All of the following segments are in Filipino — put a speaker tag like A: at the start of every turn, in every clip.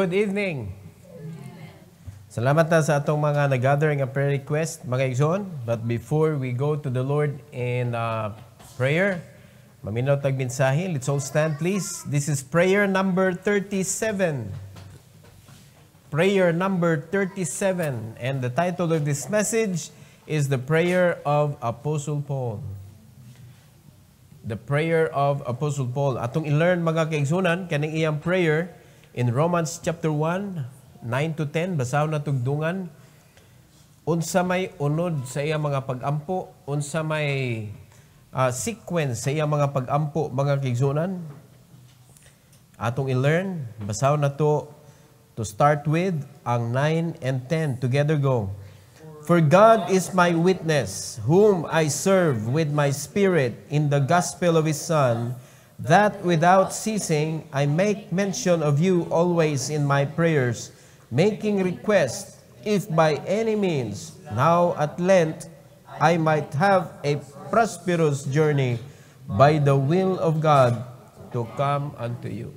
A: Good evening. Salamat na sa atong mga nag-gathering ang prayer request, mga igsoon. But before we go to the Lord in prayer, maminaw tag mensahe. Let's all stand, please. This is prayer number 37. Prayer number 37. And the title of this message is the prayer of Apostle Paul. The prayer of Apostle Paul. Atong i-learn mga kaigsunan, kaning iyang prayer in Romans chapter 1, 9 to 10, basaw na tugdungan. Unsa may unod sa iya mga pag-ampo, unsa may sequence sa iya mga pag-ampo, mga kaigsunan. Atong i-learn, basaw na to start with ang 9 and 10. Together go. For God is my witness, whom I serve with my spirit in the gospel of His Son, that without ceasing I make mention of you always in my prayers, making request, if by any means, now at length, I might have a prosperous journey by the will of God to come unto you.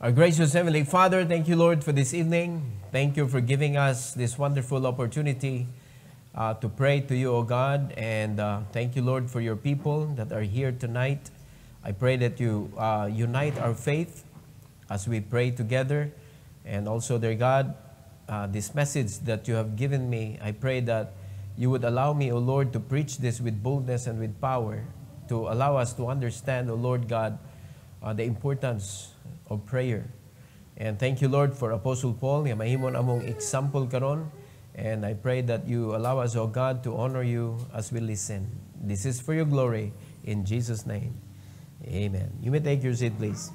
A: Our gracious Heavenly Father, thank you, Lord, for this evening. Thank you for giving us this wonderful opportunity to pray to you, O God. And thank you, Lord, for your people that are here tonight. I pray that you unite our faith as we pray together. And also, dear God, this message that you have given me, I pray that you would allow me, O Lord, to preach this with boldness and with power, to allow us to understand, O Lord God, the importance of prayer. And thank you, Lord, for Apostle Paul, nga mahimon among example karon. And I pray that you allow us, O God, to honor you as we listen. This is for your glory, in Jesus' name. Amen. You may take your seat, please.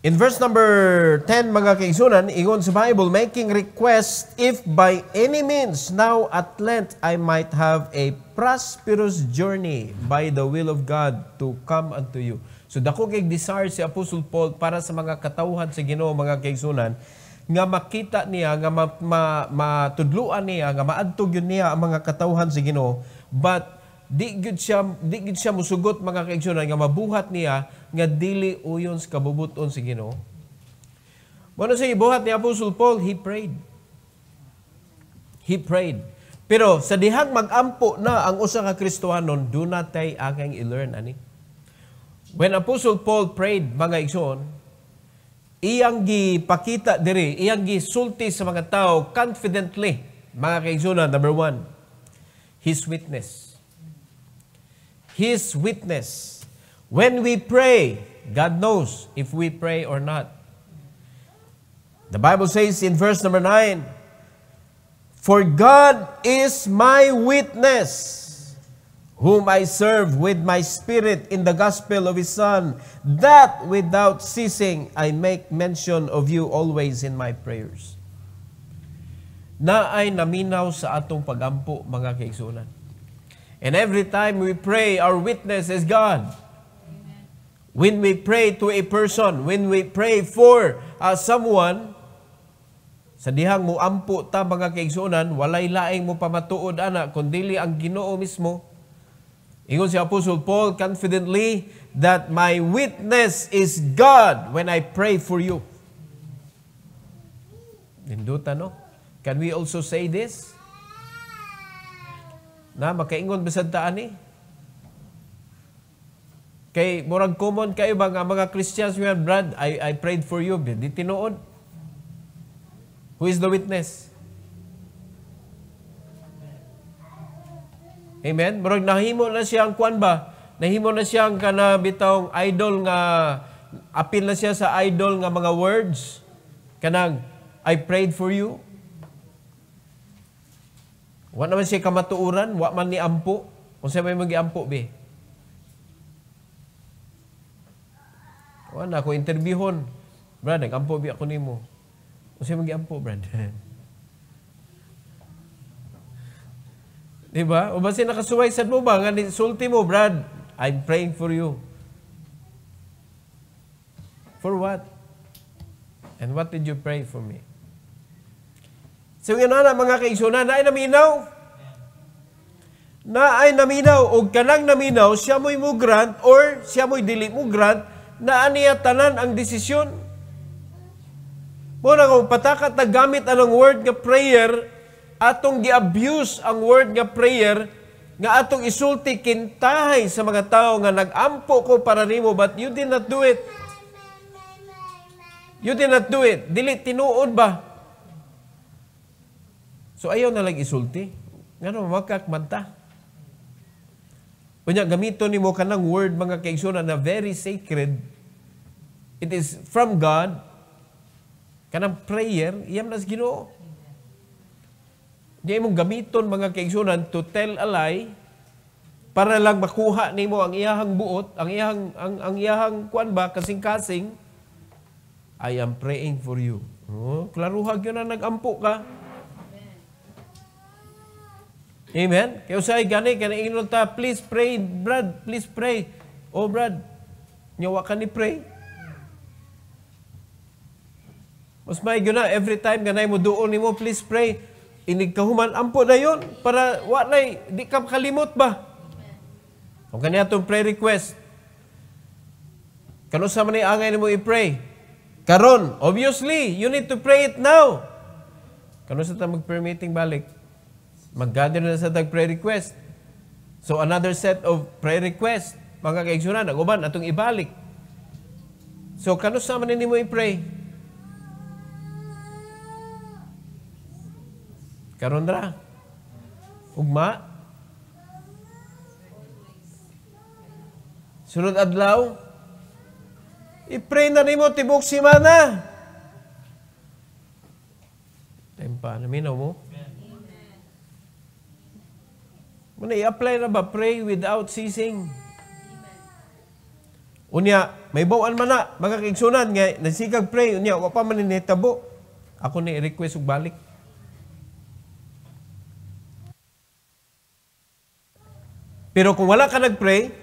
A: In verse number 10, mga kaigsunan, ingon sa Bible, making request, if by any means now at length I might have a prosperous journey by the will of God to come unto you. So dako kay desire si Apostle Paul para sa mga katawhan sa Ginoo, mga kaigsunan, nga makita niya, nga matudluan niya, nga maadtog yun niya ang mga katawhan sa Ginoo, but di gid siya musugot, mga kaigsunan, nga mabuhat niya nga dili uyon sa kabubuton sa Ginoo. Mano sa ibuhat ni Apostle Paul, he prayed. He prayed. Pero sa dihang mag-ampo na ang usa ka Kristohanon, do not tay akang i-learn ani. When Apostle Paul prayed, mga igsoon, iyang gipakita diri, iyang gisulti sa mga tao confidently, mga kaigsunan, number 1, his witness. His witness. When we pray, God knows if we pray or not. The Bible says in verse number 9, for God is my witness, whom I serve with my spirit in the gospel of His Son, that without ceasing I make mention of you always in my prayers. Na ay naminaw sa atong pagampo, mga kaigsunan. And every time we pray, our witness is God. Amen. When we pray to a person, when we pray for someone, sa dihang mo ampo ta, mga kaigsunan, walay laing mo pamatuod ana, kundili ang Ginoo mismo. Ingon si Apostle Paul confidently that my witness is God when I pray for you. Ninduta, no? Can we also say this? Na makaingon bisad ta ani? Kay murag common kayo ba nga mga Christians, Brad, I prayed for you, di tinuod. Who is the witness? Amen? Murag nahimo na siyang kwan ba? Nahimo na siyang kanabitawng idol nga, apil na siya sa idol nga mga words. Kanang, I prayed for you. Wa naman siya kamatuuran, wa man ni ampo. Kung siya may mag-iampo, be. Wa na ako interviewon. Brad, nag-ampo bi ako nimo. Kung siya mag-iampo, Brad. Diba? O ba siya nakasuway sa mo ba? Nga sulti mo, Brad, I'm praying for you. For what? And what did you pray for me? So yun na mga kaigsunan, na ay naminaw. Na ay naminaw, o kanang naminaw, siya mo'y mo grant, or siya mo'y dili mo grant, na aniya tanan ang desisyon. Muna kung patakat na gamit anong word nga prayer, atong gi-abuse ang word nga prayer, nga atong isulti kintahay sa mga tao nga nag-ampo ko para nimo, but you did not do it. You did not do it. Dili tinuod ba? So ayaw na lang isulti. Ngano magkakmanta. Unya gamito nimo kanang word mga kaigsunan na very sacred. It is from God. Kanang prayer, iyam nas Ginoo. Di mong gamiton mga kaigsunan to tell a lie para lang makuha nimo ang iyahang buot, ang iyahang kuan ba kasing-kasing. I am praying for you. Oh, klaruhag yun na nag-ampo ka. Amen? Kaya usay gani, inon ta, please pray, Brad, please pray. Oh, Brad, nyawa ka ni pray. Mas may na, every time ganay mo doon ni mo, please pray. Inig kahuman, ampo na yun. Para, walay, di ka kalimot ba? Kung kanya itong prayer request, kano sa man angay mo i-pray? Karon, obviously, you need to pray it now. Kano sa ta mag-prayer meeting balik? Mag-gather na sa tag-prayer request. So, another set of prayer request. Mga kaigsunan, ang uban, atong ibalik. So, kano sa man mo i-pray? Karon ra. Ugma. Sunod adlaw. I-pray na nimo tibok simana. Tempa, naminaw mo? Muna i-apply na ba? Pray without ceasing. Unya, may bawaan man na, mga kaigsunan, nga, nasikag pray, unya, wapa man ninitabo. Ako na i-request ug balik. Pero kung wala ka nag-pray,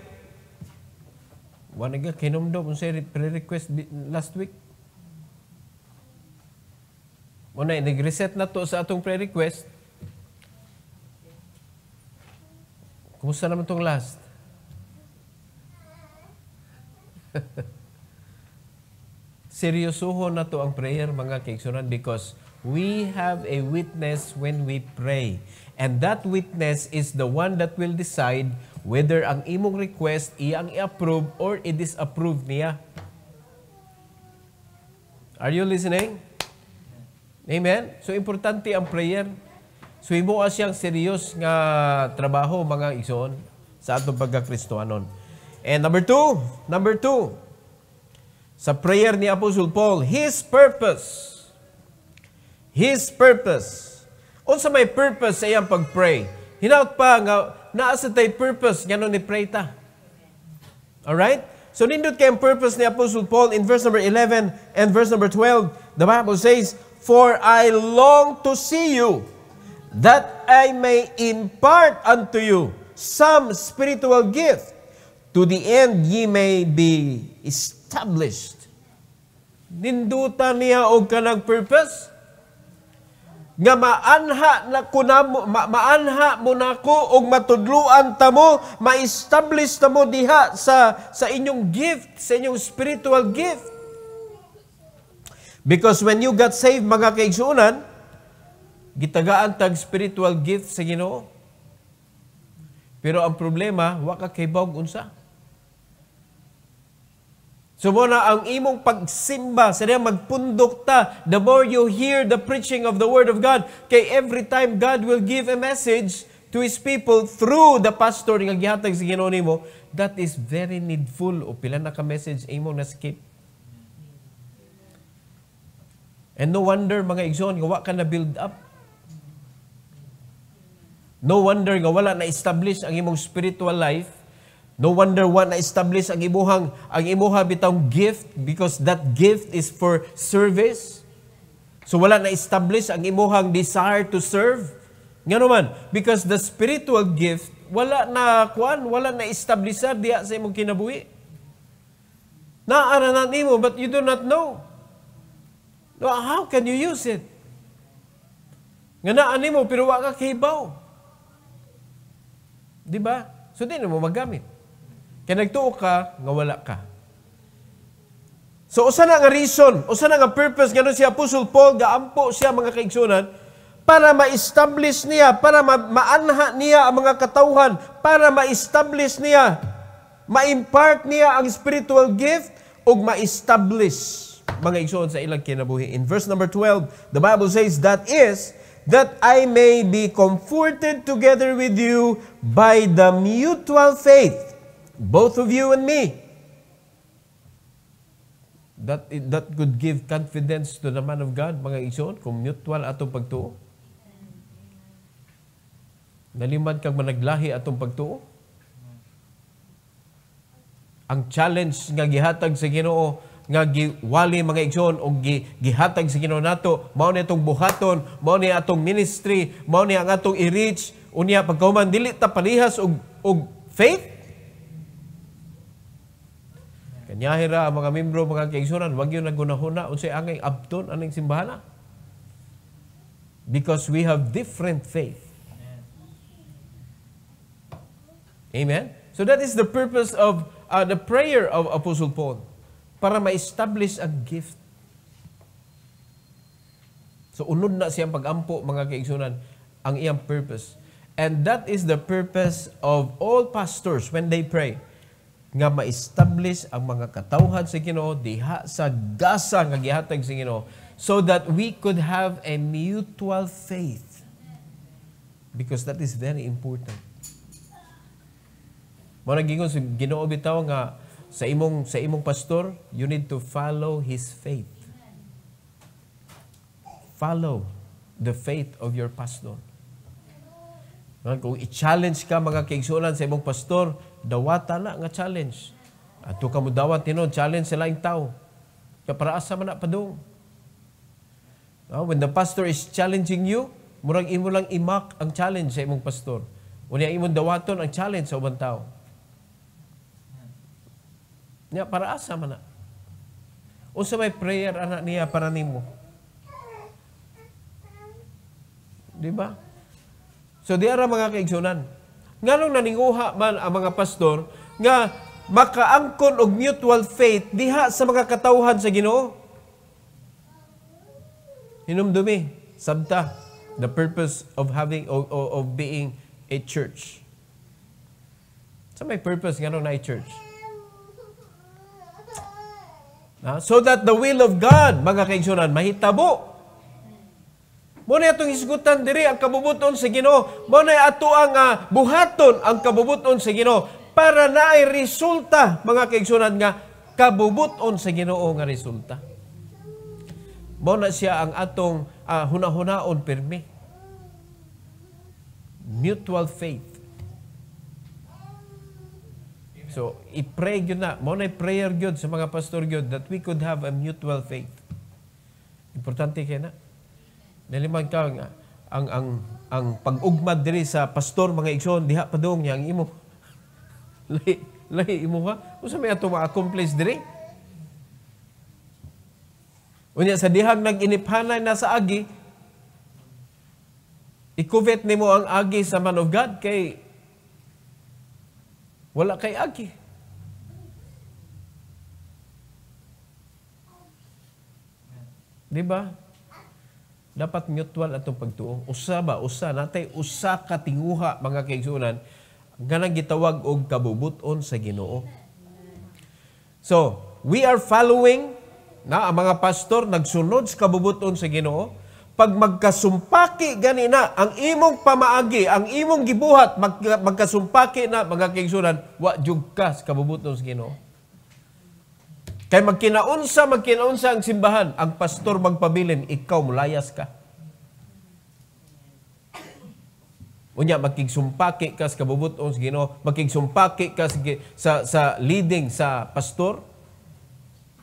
A: wala ka kinumdo kung sa pre-request last week. Muna, nag-reset na to sa atong pre-request. Kumusta naman itong last? Seryosoho na to ang prayer, mga kaigsunan, because we have a witness when we pray. And that witness is the one that will decide whether ang imong request iyang i-approve or i-disapprove niya. Are you listening? Amen? So, importante ang prayer. So, imo siyang serious nga trabaho, mga igsoon, sa atong pagka-Kristohanon. And number two, sa prayer ni Apostle Paul, his purpose. Unsa may purpose sa iyang pag-pray? Hinaut pa nga, naa sa tay purpose, ngano ni pray ta. Alright? So, nindot kay ang purpose ni Apostle Paul in verse number 11 and verse number 12. The Bible says, "For I long to see you, that I may impart unto you some spiritual gift, to the end ye may be established." Nindutan niya og kanang purpose nga maanha mo nako og matudluan ta mo, ma-establish ta mo diha sa inyong gift, sa inyong spiritual gift. Because when you got saved, mga kaigsunan, gitagaan tag spiritual gift sa Ginoo. Pero ang problema, wa ka kay bawg unsa. So muna ang imong pagsimba, sa diya magpundok ta, the more you hear the preaching of the Word of God, kay every time God will give a message to His people through the pastor nga gihatag sa Ginoo nimo, that is very needful. O pila na ka message imong na-skip. And no wonder, mga igsoon, nga wa ka na build up. No wonder nga wala na-establish ang imong spiritual life. No wonder wala na-establish ang imuhang bitang gift, because that gift is for service. So wala na-establish ang imuhang desire to serve. Nga naman, because the spiritual gift, wala na-establish diya sa imong kinabuhi. Naaranan nimo, but you do not know. No, how can you use it? Nga naan nimo, pero wa ka kahibaw. Di ba? So, di na mo magamit. Kaya nagtuo ka, nga wala ka. So usa na nga reason, usa na nga purpose ngano si Apostle Paul gaampo siya mga kaigsunan para ma-establish niya, para maanha niya ang mga katawhan, para ma-establish niya, ma-impart niya ang spiritual gift ug ma-establish mga igsoon sa ilang kinabuhi. In verse number 12, the Bible says, that is, that I may be comforted together with you by the mutual faith, both of you and me. That could give confidence to the man of God, mga igsoon, kung mutual atong pagtuo. Nalimad kang managlahi atong pagtuo. Ang challenge nga gihatag sa Ginoo, nga giwali mga igsoon o gihatag sa Ginoo nato, mao ni atong buhaton, mao ni atong ministry, mao ni ang atong i-reach, unya pagkahuman dili ta palihas og faith. Kanyahira ang mga membro, mga kaigsunan, wag yun nagunahuna unsay angay abton aning simbahan. Because we have different faith. Amen? So that is the purpose of the prayer of Apostle Paul. Para ma-establish a gift. So unod na siyang pag-ampo, mga kaigsunan, ang iyang purpose. And that is the purpose of all pastors when they pray. Nga ma-establish ang mga katawhan sa Ginoo diha sa gasa nga gihatag sa Ginoo so that we could have a mutual faith. Because that is very important. Mo nagingon sa Ginoo bitaw nga sa imong pastor, you need to follow his faith. Follow the faith of your pastor. Kung i-challenge ka mga kaigsunan sa imong pastor, dawata na nga challenge. Ato ka mo dawat tinod, challenge sa laing tao. Kaya para asa man na padung. When the pastor is challenging you, murag imo lang imak ang challenge sa imong pastor. Unya imong dawaton ang challenge sa ubang tao. Nya para asa man na. Unsa may prayer ana niya para nimo? Di ba? So diara mga kaigsunan, nganong naninguha man ang mga pastor nga makaangkon og mutual faith diha sa mga katawhan sa Ginoo. Hinumdumi sabta the purpose of having of being a church. Sa may purpose nganong na church? So that the will of God, mga kaigsunan, mahitabo. Muna itong isgutan diri ang kabubuton sa Ginoo. Muna ato ang buhaton ang kabubuton sa Ginoo para naay resulta, mga kaigsunan, nga kabubuton sa Ginoo nga resulta. Muna siya ang atong hunahunaon pirmi. Mutual faith. So, i-pray yun na. Muna prayer yun sa mga pastor yun that we could have a mutual faith. Importante kaya na. Nalimang ka ang pag-ugmad diri sa pastor mga igsoon diha padung niya ang imo lahi imo ha unsa may ato ma-accomplish diri unya sa dihang nag-iniphanay na sa agi i-covet nimo ang agi sa man of God kay wala kay agi. Di ba? Dapat mutual atong pagtuo. Usa natay usa ka tinguha mga kaigsunan nga nang gitawag og kabubuton sa Ginoo. So, we are following na ang mga pastor nagsunod sa kabubuton sa Ginoo. Pag magkasumpaki gani na ang imong pamaagi, ang imong gibuhat magkasumpaki na mga kaigsunan, wa jud ka sa kabubuton sa Ginoo. Kay magkinaunsa ang simbahan, ang pastor magpabilin, ikaw mulayas ka. Unya, magkigsumpaki ka sa kabubuton sa Ginoo, magkigsumpaki ka sa leading sa pastor,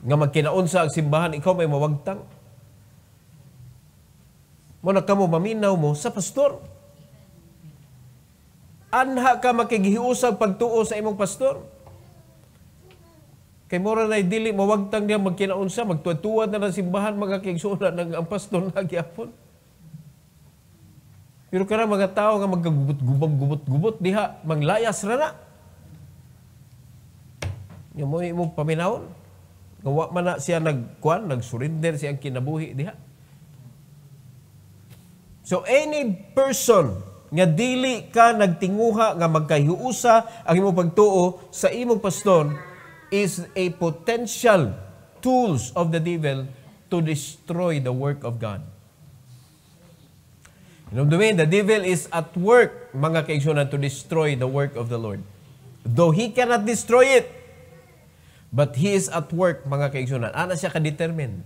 A: nga magkinaunsa ang simbahan, ikaw may mawagtang. Muna ka mo, maminaw mo sa pastor. Anha ka makighiusag pagtuo sa imong pastor. Kay mora na dili mawagtang niya magkinaunsa, magtuwad na ng simbahan, mga kaigsunan ng ang pastor na gyapon. Pero kana mga tao nga magkagubot-gubot diha, manglayas ra na. Yung mo imong paminawon, Nga wa man na siya nag-surrender siyang kinabuhi diha. So any person nga dili ka nagtinguha nga magkahiusa ang imong pagtuo sa imong pastor is a potential tools of the devil to destroy the work of God. You know, the devil is at work, mga kaigsunan, to destroy the work of the Lord. Though he cannot destroy it, but he is at work, mga kaigsunan. Ana siya ka-determine.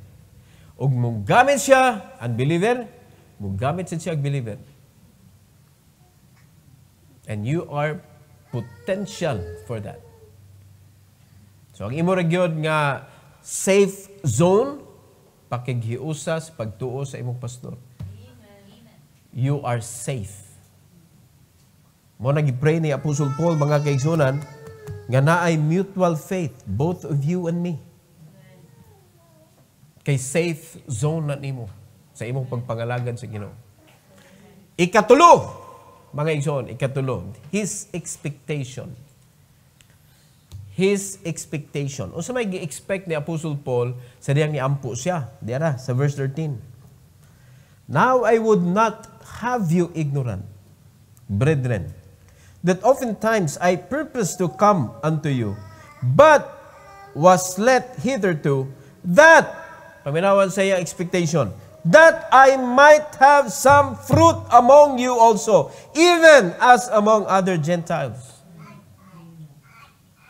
A: Ug mong gamit siya, unbeliever, mong gamit siya believer. And you are potential for that. So, ang imo region nga safe zone, pakighiusa sa pagtuo sa imong pastor. You are safe. Mo nag-pray ni Apostle Paul, mga kaigsunan, nga naay mutual faith, both of you and me. Kay safe zone na nimo sa imong pagpangalagad sa Ginoo. Ikatulo, mga igsoon, ikatulo, his expectation. His expectation. O sa may gi-expect ni Apostle Paul, sa diyang niampo siya. Diara, sa verse 13. Now I would not have you ignorant, brethren, that oftentimes I purpose to come unto you, but was let hitherto, that, paminawan sa iyang expectation, that I might have some fruit among you also, even as among other Gentiles.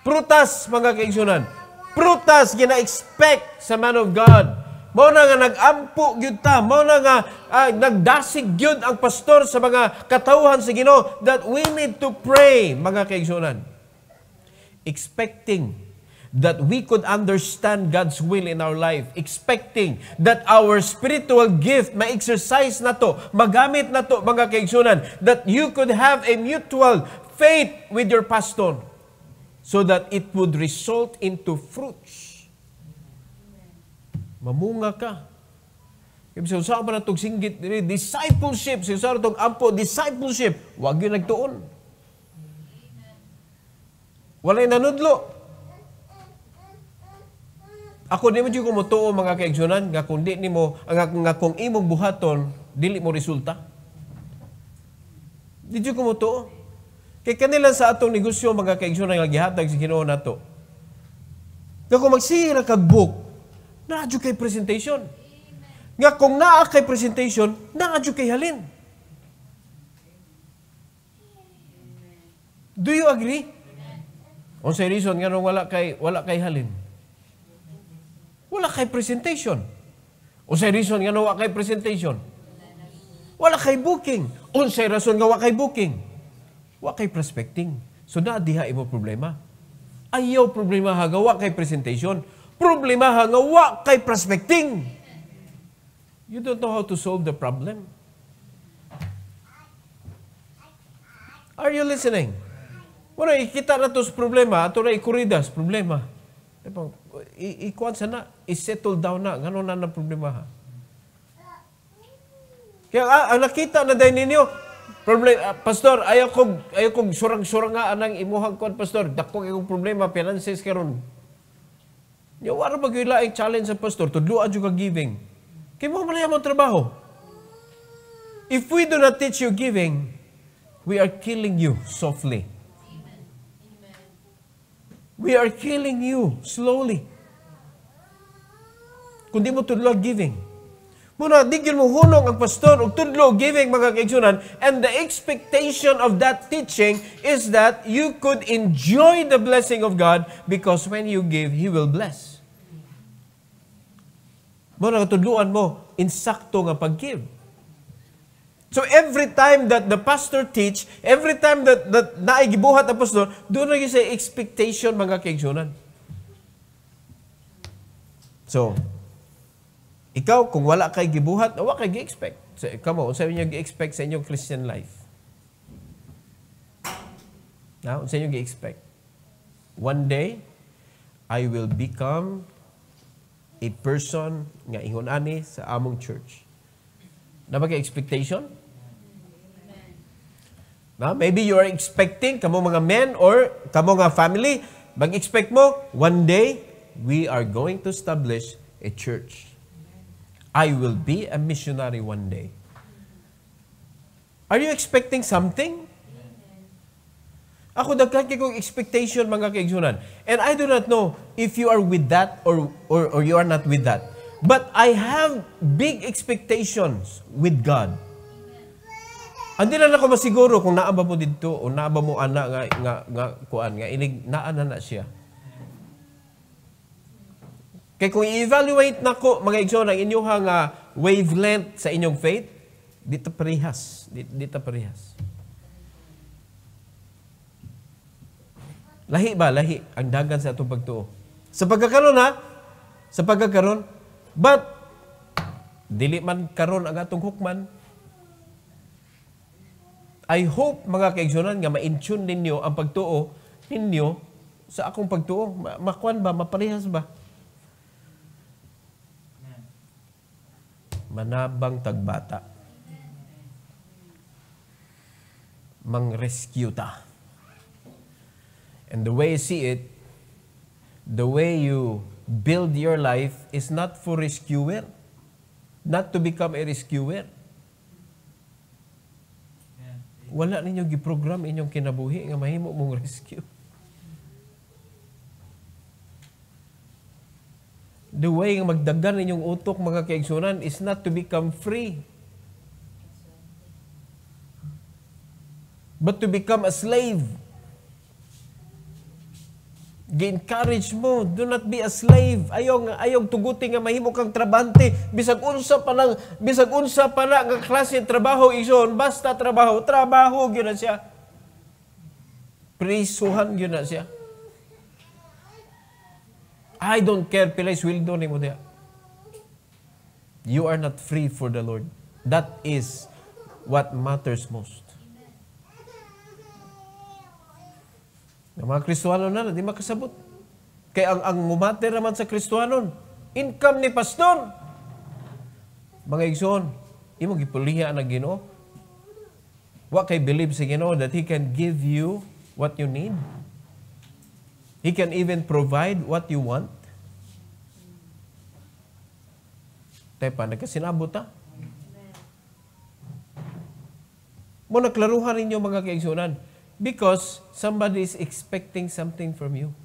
A: Prutas, mga kaigsunan. Prutas, gina-expect sa man of God. Mao na nga nag-ampo gyud ta, mao na nga nagdasig gyud ang pastor sa mga katawhan sa Ginoo that we need to pray, mga kaigsunan. Expecting that we could understand God's will in our life. Expecting that our spiritual gift ma-exercise na to, magamit na to, mga kaigsunan, that you could have a mutual faith with your pastor so that it would result into fruits. Mamunga ka. Kaya sa pa na itong singgit, discipleship, sa itong ampo, discipleship, huwag yun nagtuon. Walay nanudlo. Ako di mo dyan kumutuo, mga kaigsunan, nga kung di mo, nga kung imong buhaton, dili mo resulta. Di dyan kumutuo. Kaya kanila sa atong negosyo, mga kaigsunan, nga gihatag sa Ginoo nato. Nga kung magsira kag book, naadyo kay presentation. Nga kung naa kay presentation, naadyo kay halin. Do you agree? On sa reason nga nung wala kay halin. Wala kay presentation. On sa reason nga nung wala kay presentation. Wala kay booking. On sa reason nga wala kay booking. Wala kay prospecting. So na diha imo problema. Ayaw problema hagawa kay presentation. Problema nga wa kay prospecting. You don't know how to solve the problem. Are you listening? Wala, ikita na to sa problema, ato na ikuridas, problema. Ikuan sana, i-settle down na, gano'n na ng problema ha. Kaya ang nakita na dahil ninyo, pastor, ayaw kong surang-surang nga anang imuhang kuan, pastor, dako kayong problema, finances karon. Yung wala mag-ila ang challenge sa pastor, tudluan yung giving. Kaya mo malaya mong trabaho. If we do not teach you giving, we are killing you softly. We are killing you slowly. Kung di mo tudlo giving. Muna, di yun mo hunong ang pastor o tudlo giving, mga kaigsunan, and the expectation of that teaching is that you could enjoy the blessing of God because when you give, He will bless. Muna, tudluan mo, insakto nga pag-give. So every time that the pastor teach, every time that naigibuhat ang pastor, doon na yung sa expectation, mga kaigsunan. So, ikaw, kung wala kay gibuhat, wala kay gi-expect. So, come on, unsa niyo gi-expect sa inyong Christian life? Now, unsa niyo gi-expect? One day, I will become a person nga ingon ani sa among church. Na ba kay expectation? Na, maybe you are expecting, kamo mga men or kamo nga family, mag-expect mo, one day, we are going to establish a church. I will be a missionary one day. Are you expecting something? Ako daghan kay kong expectation mga kaigsunan. And I do not know if you are with that or you are not with that. But I have big expectations with God. Andi na ako masiguro kung naaba mo dito o naaba mo ana nga kuan nga inig naana na siya. Kay kung i-evaluate nako mga igsoon ang inyong wavelength sa inyong faith, dito parehas, dito parehas. Lahi ba? Lahi ang dagan sa atong pagtuo. Sa pagkakaroon sa pagkakaroon, but dili man karon ang atong hukman. I hope mga kaigsunan nga ma-intune ninyo ang pagtuo ninyo sa akong pagtuo. Makuan ba? Maparehas ba? Manabang tagbata. Mang-rescue ta. And the way you see it, the way you build your life is not for rescuer. Not to become a rescuer. Wala ninyo giprogram inyong kinabuhi nga mahimo mong rescue. The way nga magdagan inyong utok mga kaigsunan is not to become free, but to become a slave. Gi-encourage mo, do not be a slave. Ayaw tuguti nga mahimo kang trabante. Bisag unsa pa na nga klase trabaho igsoon, basta trabaho gyud na siya. Prisuhan gyud na siya. I don't care pilay sweldo nimo diha. You are not free for the Lord. That is what matters most. Ang mga Kristohanon na, di makasabot. Kaya ang mumater naman sa Kristohanon, income ni pastor. Mga igsoon, imong gipuliha na Ginoo. Wa kay believe sa Ginoo that He can give you what you need. He can even provide what you want. Tayo pa, nagkasinabot ta. Mo naklaruhan ninyo mga kaigsunan. Because somebody is expecting something from you.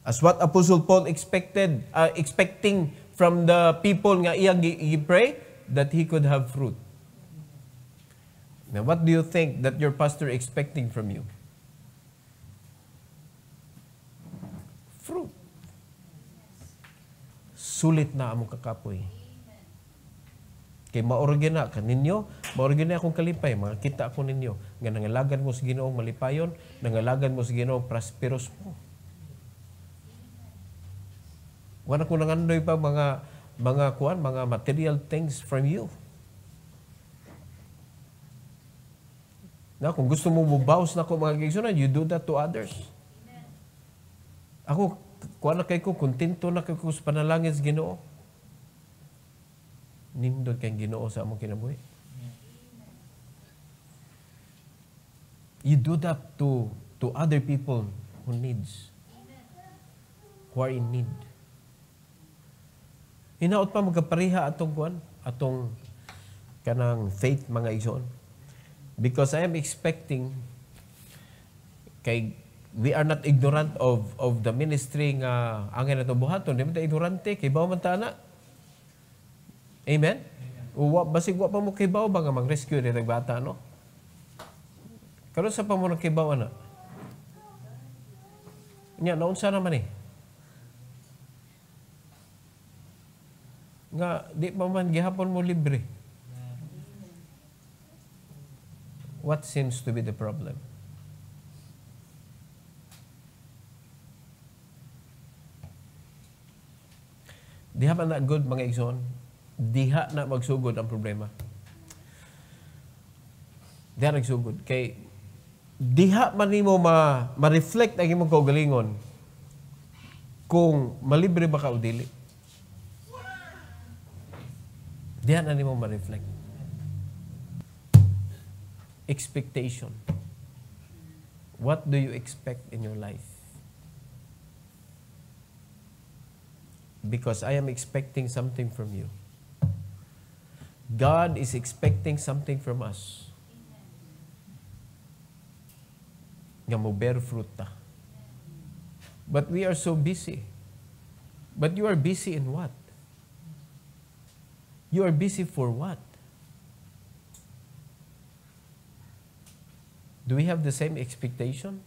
A: As what Apostle Paul expecting from the people nga iyang i-pray, that he could have fruit. Now, what do you think that your pastor expecting from you? Fruit. Sulit na among kakapoy. Kay maorgan na kaninyo, maorgan na akong kalipay, makita ako ninyo, nga nangalagan mo sa Ginoong malipayon, nangalagan mo sa Ginoong prosperous mo. Wala ko nangandoy pa mga material things from you. Na kung gusto mo mubaws na ko mga kaigsunan, you do that to others. Ako, kuha na kay ko, kontento na kay ko sa panalangin sa Ginoo. Nindot kang Ginoo sa among kinabuhi. You do that to other people who are in need. Hinaot pa magkapareha atong kanang faith mga igsoon. Because I am expecting kay we are not ignorant of the ministry nga angay nato buhaton, di man ta ignorante kay bawo man ta na. Amen? Basig wa pa mo kay bawo ba nga mag-rescue ni nagbata no? Karon sa pa mo kay bawo na. Nya naunsa naman nga di pa man gihapon mo libre. What seems to be the problem? Diha man na good mga igsoon, diha na magsugod ang problema. Diha nagsugod. Kay diha man nimo ma-reflect ang imong kaugalingon kung malibre ba ka o dili. Diha na nimo ma-reflect. Expectation. What do you expect in your life? because I am expecting something from you. God is expecting something from us. Nga mo bear fruit ta. But we are so busy. But you are busy in what? You are busy for what? Do we have the same expectation?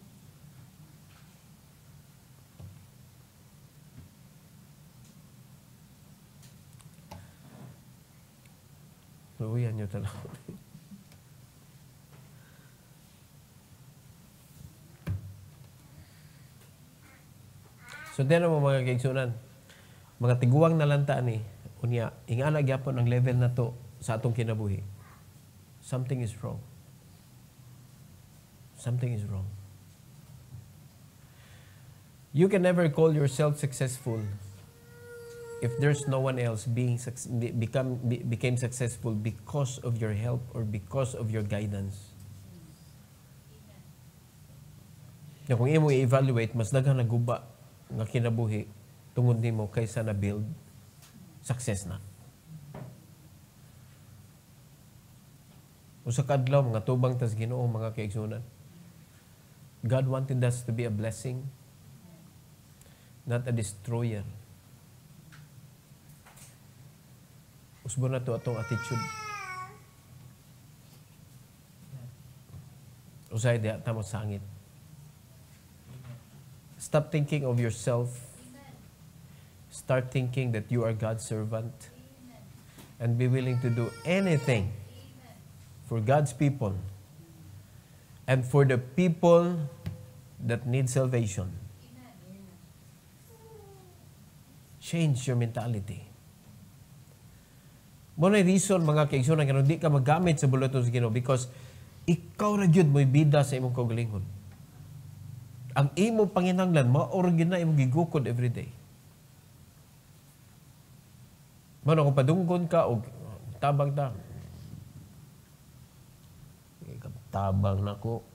A: Luwihan nyo talaga. So, din mo mga kaigsunan, mga tiguang nalantaan ni, unya, ingana gyapon ang level na to sa atong kinabuhi. Something is wrong. Something is wrong. You can never call yourself successful if there's no one else became successful because of your help or because of your guidance. Na kung imo i-evaluate, mas daghang naguba nga kinabuhi tungod nimo kaysa na build success na. Usa ka adlaw mga tubang tas Ginoo mga kaigsunan. God wanted us to be a blessing, not a destroyer. Usbo na to atong attitude. Usay diha tamo sangit. Stop thinking of yourself. Start thinking that you are God's servant. And be willing to do anything for God's people and for the people that need salvation. Change your mentality. Mo na reason mga kaigsunan nga di ka magamit sa bulaton sa Ginoo because ikaw ra gyud mo'y bida sa imong kaugalingon. Ang imo panginahanglan mao ra gyud na imong gigukod every day. Mo na kung padunggon ka og tabang ta. Tabang nako.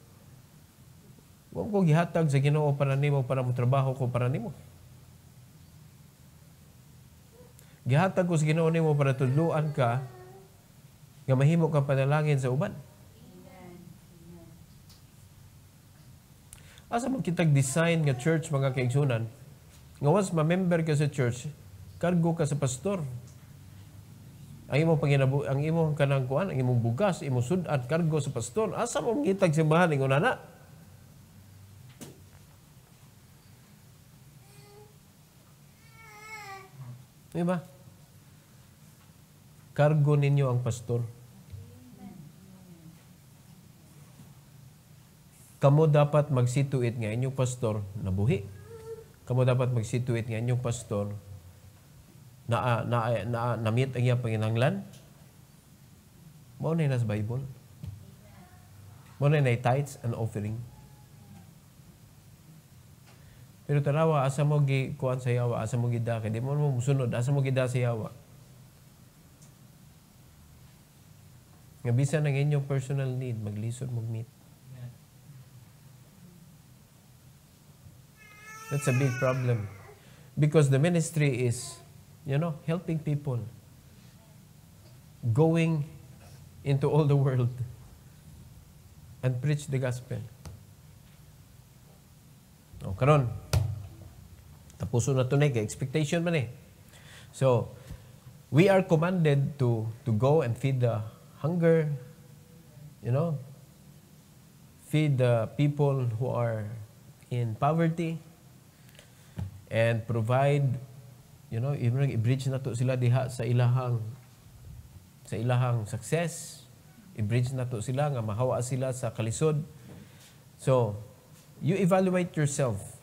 A: Wa ko gihatag sa Ginoo para nimo para mo trabaho ko para nimo. Gihatag ko sa Ginoo nimo para tudluan ka nga mahimo kang panalangin sa uban. Asa mo kitag design nga church mga kaigsunan nga once ma-member ka sa church, kargo ka sa pastor. Ang imong ang imong kanang kuan, ang imong bugas, imong sudan kargo sa pastor. Asa mo ngitag simbahan ingon ana? Diba? Kargo ninyo ang pastor. Kamo dapat magsituit nga inyong pastor nabuhi. Kamo dapat magsituit nga inyong pastor na-meet ang iyang panginahanglan. Mao na sa Bible. Mao na tithes and offering. Pero tanawa, asa mo kuan sa yawa, asa mo gida, kaya di mo musunod, asa mo gida sa yawa. Nga bisan ng inyong personal need, maglisod, mag-meet. That's a big problem. Because the ministry is, helping people. Going into all the world and preach the gospel. Karon, tapuso na to expectation man eh. So, we are commanded to go and feed the hunger, feed the people who are in poverty, and provide, i-bridge na to sila diha sa ilahang success. I-bridge na to sila nga mahawa sila sa kalisod. So, you evaluate yourself.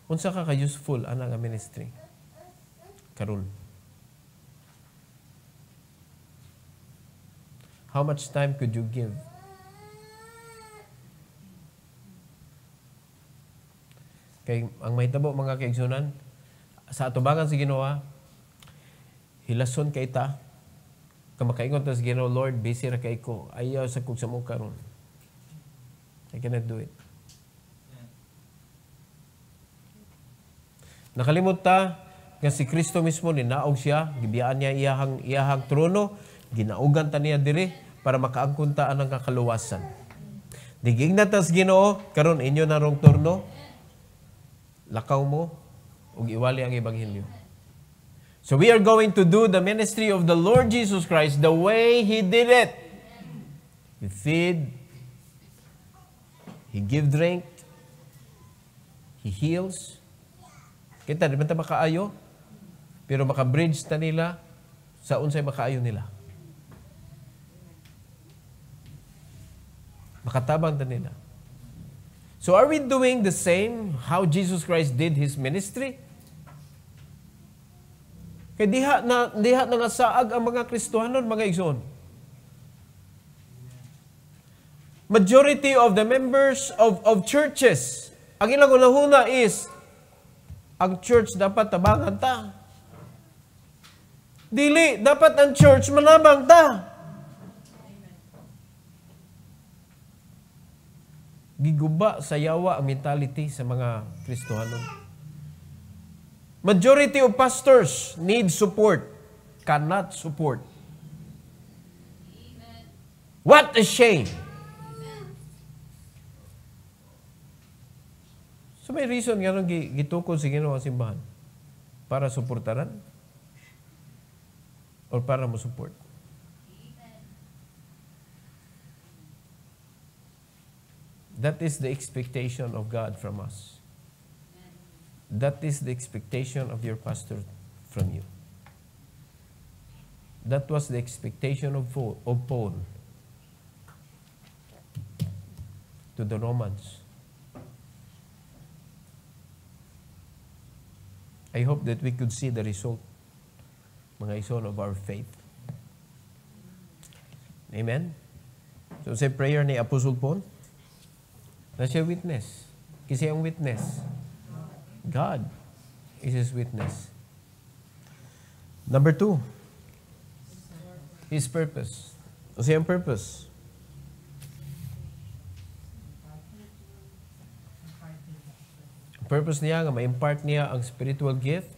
A: Unsa ka useful ana nga ministry karon? How much time could you give? Kay ang mahitabo mga kaigsunan sa atubangan sa Ginoo, hilason kay ta kamakaingon ta sa Ginoo, Lord, busy ra kay ko, ayaw sa kog sa mo karon. I cannot do it. Nakalimot ta nga si Kristo mismo ninaog siya, gibiyaan niya iyahang trono, ginaugan ta niya diri para makaangkon ta ang kakaluwasan. Diging natas Ginoo karon inyo na rong turno. Lakaw mo ug iwali ang ebanghelyo. So we are going to do the ministry of the Lord Jesus Christ the way He did it. He feed, He give drink, He heals. Kita, di ba ta makaayo? Pero maka-bridge ta nila sa unsay makaayo nila. Makatabang ta nila. So are we doing the same how Jesus Christ did His ministry? Kaya diha na nga saag ang mga Kristohanon, mga igsoon. Majority of the members of churches, ang ilang unahuna is, ang church dapat tabangan ta. Dili, dapat ang church manabang ta. Giguba sa yawa ang mentality sa mga Kristohanon. Majority of pastors need support, cannot support. What a shame! So may reason nga nung gitukod sa Ginoo ang simbahan? Para suportaran? Or para mo support? That is the expectation of God from us. That is the expectation of your pastor from you. That was the expectation of Paul to the Romans. I hope that we could see the result, mga ison, of our faith. Amen? So sa prayer ni Apostle Paul, na siya witness. Kasi ang witness, God is His witness. Number 2, His purpose. O siya ang purpose. Ang purpose niya nga ma-impart niya ang spiritual gift.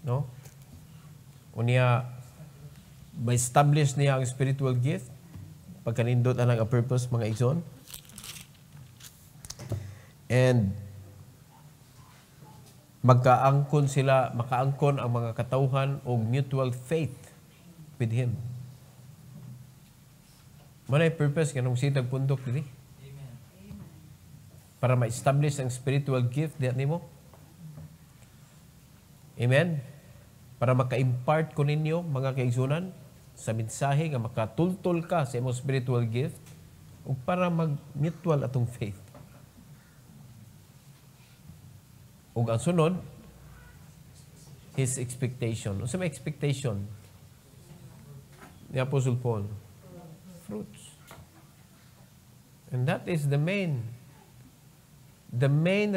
A: No? O niya ma-establish niya ang spiritual gift. Pagkanindot ang purpose, mga igsoon. And makaangkon ang mga katauhan o mutual faith with Him. Manay purpose kanong sitag pundok diri? Para ma-establish ang spiritual gift diyan nimo. Amen? Para maka-impart ko ninyo, mga kaigsunan, sa mensahe nga makatultol ka sa imong spiritual gift o para mag-mutual atong faith. O ang sunod, His expectation. Ano sa may expectation ni Apostle Paul? Fruits. And that is the main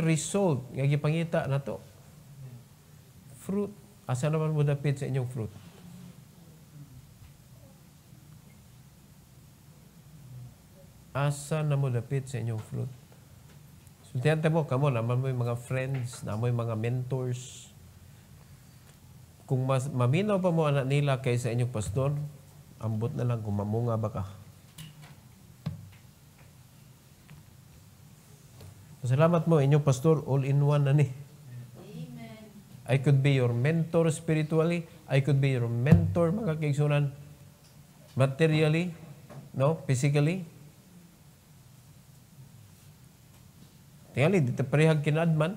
A: result nga gipangita na to. Fruit. Asa naman mo dapit sa inyong fruit? Asa na mo dapit sa inyong fruit? So, tiyante mo, kamo, naman mo yung mga friends, naman mo yung mga mentors. Kung maminaw pa mo anak nila kaysa inyong pastor, ambot na lang kung mamunga ba ka. Salamat mo, inyong pastor, all-in-one na ni. Amen. I could be your mentor spiritually. I could be your mentor, mga kaigsunan, materially, no, physically. Tingali, dito parehag kinadman.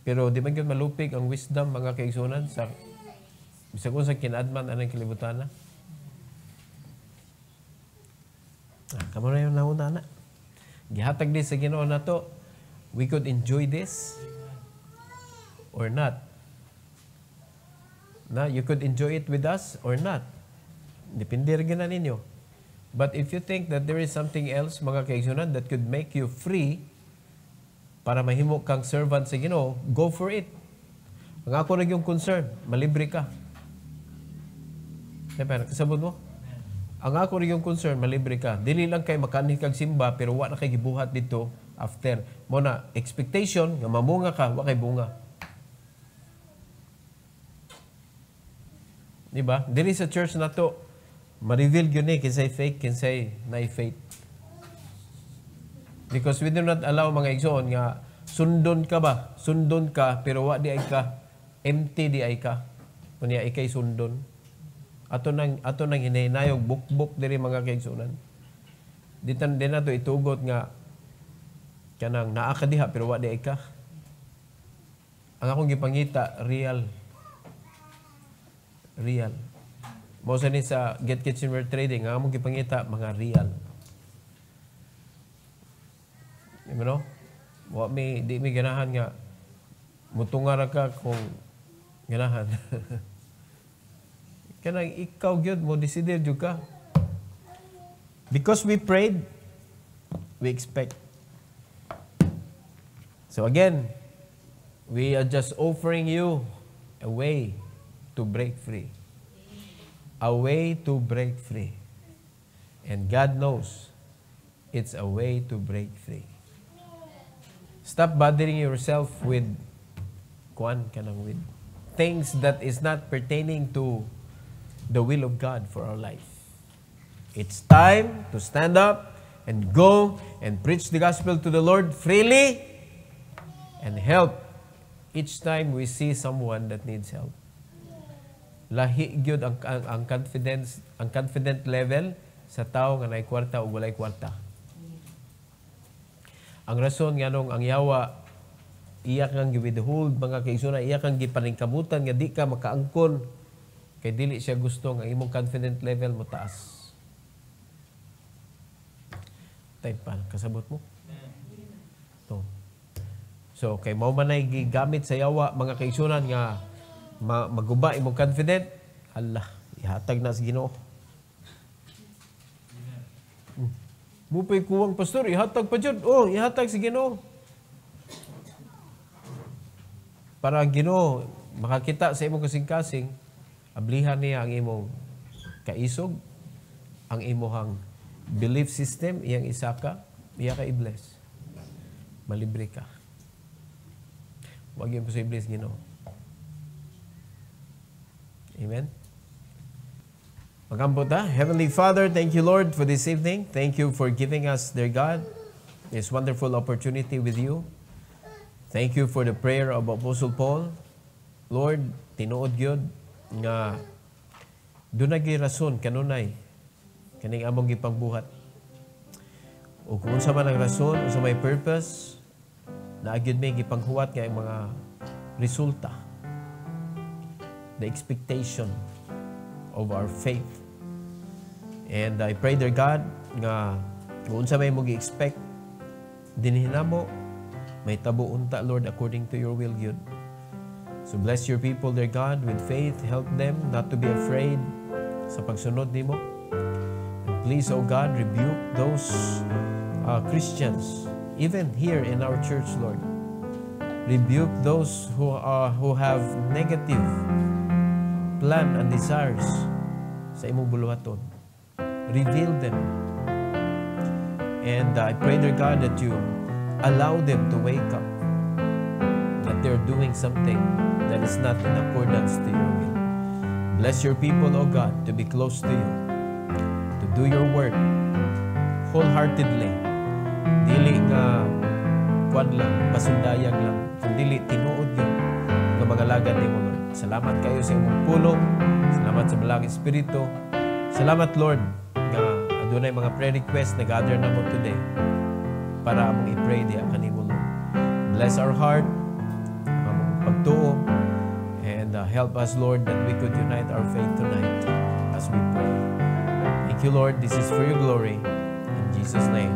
A: Pero di man yun malupig ang wisdom, mga kaigsunan, sa bisag kung sa kinadman, anong kilibutan na. Kamo na yung nauna na. Gihatag din sa Ginoo na to, we could enjoy this or not. Na, you could enjoy it with us or not. Depende rin na ninyo. But if you think that there is something else, mga kaigsunan, that could make you free para mahimo kang servant sa Ginoo, go for it. Ang ako rin yung concern, malibre ka. Diba, kasabot mo? Ang ako rin yung concern, malibre ka. Dili lang kay makanig kag simba, pero wa na kay gibuhat dito, After, mo na, expectation, nga mamunga ka, wa kay bunga. Diba? Dili sa church na to, ma-reveal yun kinsay fake, kinsay na-faith. Because we do not allow mga igsoon nga, sundon ka ba? Sundon ka, pero wa di ay ka. Empty di ay ka. Kunya ikay sundon. Ato nang hinayog, buk-buk diri mga kaigsunan. Di na to itugot nga, kanang naa ka diha pero wa di ay ka. Ang akong gipangita real. Mo sa ni sa Get Kitchenware Trading, ang akong gipangita mga real. You know? Di mi ganahan nga mutungar ka kung ganahan. Kanang ikaw gyud mo decider jud ka. Because we prayed, we expect. So again, we are just offering you a way to break free. A way to break free. And God knows it's a way to break free. Stop bothering yourself with with things that is not pertaining to the will of God for our life. It's time to stand up and go and preach the gospel to the Lord freely and help each time we see someone that needs help. Lahi gyud ang confidence, ang confident level sa tao nga nay kwarta o walay kwarta. Ang rason nga nung ang yawa iya kang giwithhold mga kaigsoon, iya kang gipaningkamutan nga di ka makaangkon kay dili siya gusto nga imong confident level mo taas. Type pa kasabot mo. To. So kay mao man ay gigamit sa yawa mga kaigsunan nga maguba imong confident, Allah, ihatag na sa Ginoo. Mupay kuwang pastor, ihatag pa jud. Oh, ihatag sa Ginoo. Para ang Ginoo makakita sa imong kasing-kasing, ablihan niya ang imong kaisog, ang imong belief system, iyang isaka, iya ka i-bless. Malibre ka. Wag yung posible sa Ginoo. Amen. Magambot ta. Heavenly Father, thank you, Lord, for this evening. Thank you for giving us, dear God, this wonderful opportunity with you. Thank you for the prayer of Apostle Paul. Lord, tinuod gyud nga dunay rason kanunay kaning among gipangbuhat. O kung unsa man ang rason, unsa may purpose, naagid may gipanghuwat nga mga resulta. The expectation of our faith. And I pray, dear God, nga kung unsa may mong i-expect, dinhinamo, may tabo unta, Lord, according to your will, yun. So bless your people, dear God, with faith. Help them not to be afraid sa pagsunod nimo. And please, oh God, rebuke those Christians, even here in our church, Lord. Rebuke those who have negative plan and desires sa imong buluhaton. Reveal them. And I pray, dear God, that you allow them to wake up, that they're doing something that is not in accordance to your will. Bless your people, O God, to be close to you, to do your work wholeheartedly. Dili nga kwan lang, pasundayag lang, kundi tinuod yun ng mga lagad ni mo, Lord. Salamat kayo sa imong pulong. Salamat sa Malang Espiritu. Salamat, Lord, nga adunay mga prayer requests na gather na mo today para among i-pray diya kanimo, Lord. Bless our heart, among pagtuo, and help us, Lord, that we could unite our faith tonight as we pray. Thank you, Lord. This is for your glory. In Jesus' name.